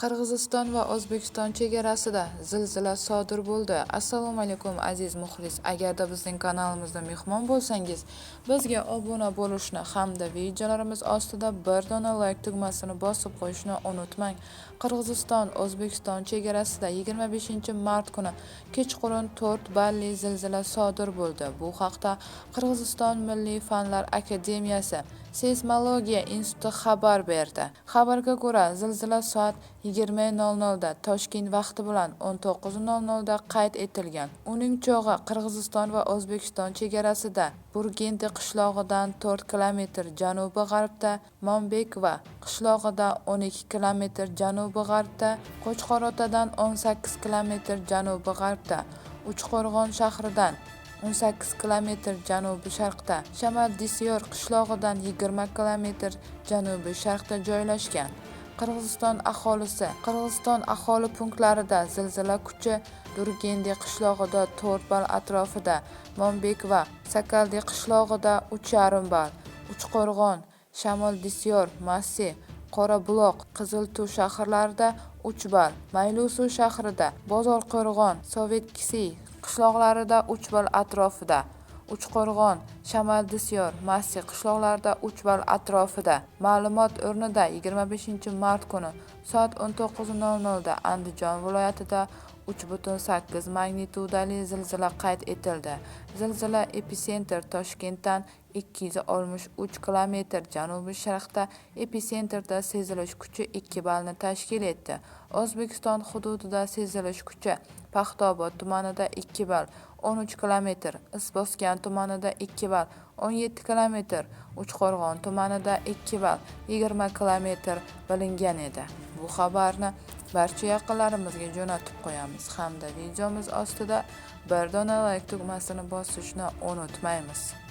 Qirg'iziston va O'zbekiston chegarasida zilzila sodir bo'ldi. Assalomu alaykum aziz muxlis. Agarda bizning kanalimizda mehmon bo'lsangiz, bizga obuna bo'lishni hamda videolarimiz ostida bir dona like tugmasini bosib qo'yishni unutmang. Qirg'iziston O'zbekiston chegarasida 25-mart kuni kechqurun 4 balli zilzila sodir bo'ldi. Bu haqda Qirg'iziston Milliy fanlar akademiyasi Seysmologiya instituti xabar berdi. Xabarga ko'ra, zilzila soat 20:00 da Toshkent vaqti bilan 19:00 da qayd etilgan. Uning cho'g'i Qirg'iziston va O'zbekiston chegarasida Burgendi qishlog'idan 4 kilometr janubi-g'arbda, Monbekva qishlog'idan 12 kilometr janubi-g'arbda, Qo'chqor-Otadan 18 kilometr janubi-g'arbda, Uchqo'rg'on shahridan 18 kilometr janubi-sharqda, Shamal-Disyor qishlog'idan 20 kilometr janubi-sharqda joylashgan. Qirg'iziston aholi punktlarida zilzila kuchi Durgendi qishlog'ida 4 ball atrofida, Monbekva, Sakaldi qishlog'ida 3,5 ball, Uchqo'rg'on, Shamol-Disyor, Massi, Qorabuloq, Qiziltuv shaharlarida 3 ball, Maylusuv shahrida, Bozorqo'rg'on, Sovetkisiy qishloqlarida 3 ball atrofida, Uchqo'rg'on, Shamal-Disyor, Massi qishloqlarida 3 ball atrofida. Ma'lumot o'rnida 25-mart kuni soat 19:00 da Andijon viloyatida 3,8 magnitudali zilzila qayd etildi. Zilzila epitsentri Toshkentdan 263 kilometr janubi-sharqda, episentrda sezilish kuchi 2 ballni tashkil etdi. O'zbekiston hududida sezilish kuchi Paxtaobod tumanida 2 ball, 13 kilometr, Isboskan tumanida 2 ball, 17 kilometr, Uchqo'rg'on tumanida 2 ball, 20 kilometr bilingan edi. Bu xabarni barcha yaqinlarimizga jo'natib qo'yamiz hamda videomiz ostida bir dona like tugmasini bosishni unutmaymiz.